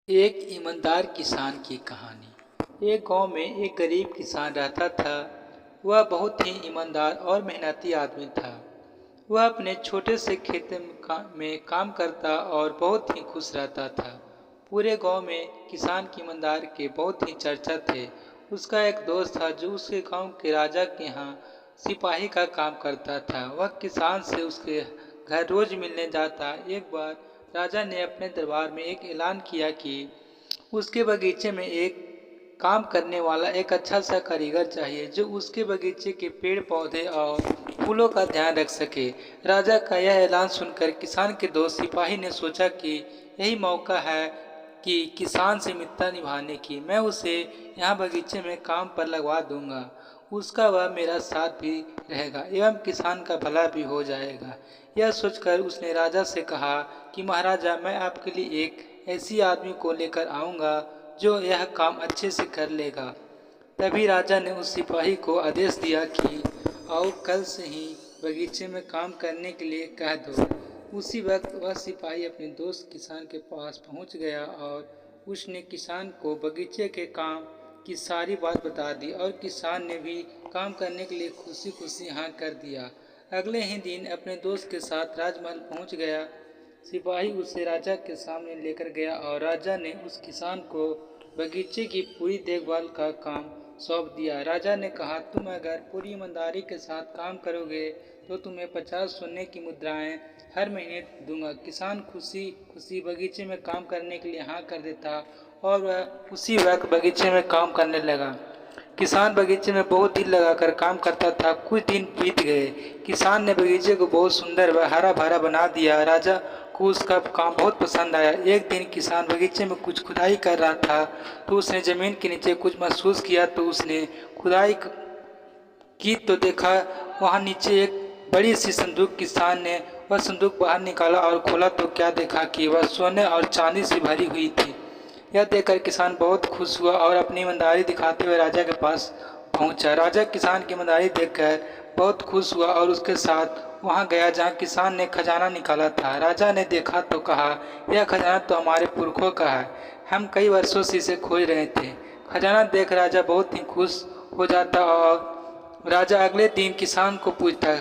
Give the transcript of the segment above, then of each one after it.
एक ईमानदार किसान की कहानी। एक गांव में एक गरीब किसान रहता था। वह बहुत ही ईमानदार और मेहनती आदमी था। वह अपने छोटे से खेत में काम करता और बहुत ही खुश रहता था। पूरे गांव में किसान की ईमानदार के बहुत ही चर्चा थे। उसका एक दोस्त था जो उसके गांव के राजा के यहाँ सिपाही का काम करता था। वह किसान से उसके घर रोज मिलने जाता। एक बार राजा ने अपने दरबार में एक ऐलान किया कि उसके बगीचे में एक काम करने वाला एक अच्छा सा कारीगर चाहिए जो उसके बगीचे के पेड़ पौधे और फूलों का ध्यान रख सके। राजा का यह ऐलान सुनकर किसान के दोस्त सिपाही ने सोचा कि यही मौका है कि किसान से मित्रता निभाने की। मैं उसे यहाँ बगीचे में काम पर लगवा दूंगा। उसका वह मेरा साथ भी रहेगा एवं किसान का भला भी हो जाएगा। यह सोचकर उसने राजा से कहा कि महाराजा, मैं आपके लिए एक ऐसी आदमी को लेकर आऊँगा जो यह काम अच्छे से कर लेगा। तभी राजा ने उस सिपाही को आदेश दिया कि आओ, कल से ही बगीचे में काम करने के लिए कह दो। उसी वक्त वह सिपाही अपने दोस्त किसान के पास पहुंच गया और उसने किसान को बगीचे के काम की सारी बात बता दी और किसान ने भी काम करने के लिए खुशी खुशी हाँ कर दिया। अगले ही दिन अपने दोस्त के साथ राजमहल पहुंच गया। सिपाही उसे राजा के सामने लेकर गया और राजा ने उस किसान को बगीचे की पूरी देखभाल का काम सौंप दिया। राजा ने कहा, तुम अगर पूरी ईमानदारी के साथ काम करोगे तो तुम्हें 50 सोने की मुद्राएं हर महीने दूंगा। किसान खुशी खुशी बगीचे में काम करने के लिए हाँ कर देता और वह उसी वक्त बगीचे में काम करने लगा। किसान बगीचे में बहुत दिल लगाकर काम करता था। कुछ दिन बीत गए। किसान ने बगीचे को बहुत सुंदर व हरा भरा बना दिया। राजा को उसका काम बहुत पसंद आया। एक दिन किसान बगीचे में कुछ खुदाई कर रहा था तो उसने जमीन के नीचे कुछ महसूस किया। तो उसने खुदाई की तो देखा वहाँ नीचे एक बड़ी सी संदूक। किसान ने वह संदूक बाहर निकाला और खोला तो क्या देखा कि वह सोने और चांदी से भरी हुई थी। यह देखकर किसान बहुत खुश हुआ और अपनी ईमानदारी दिखाते हुए राजा के पास पहुंचा। राजा किसान की ईमानदारी देखकर बहुत खुश हुआ और उसके साथ वहां गया जहां किसान ने खजाना निकाला था। राजा ने देखा तो कहा, यह खजाना तो हमारे पुरखों का है, हम कई वर्षों से इसे खोज रहे थे। खजाना देख राजा बहुत ही खुश हो जाता और राजा अगले दिन किसान को पूछता,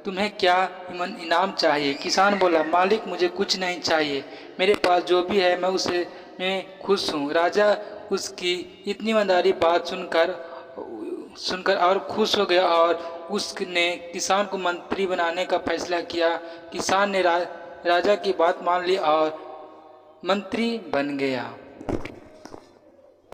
तुम्हें क्या इनाम चाहिए? किसान बोला, मालिक, मुझे कुछ नहीं चाहिए, मेरे पास जो भी है मैं खुश हूँ। राजा उसकी इतनी ईमानदारी बात सुनकर और खुश हो गया और उसने किसान को मंत्री बनाने का फैसला किया। किसान ने राजा की बात मान ली और मंत्री बन गया।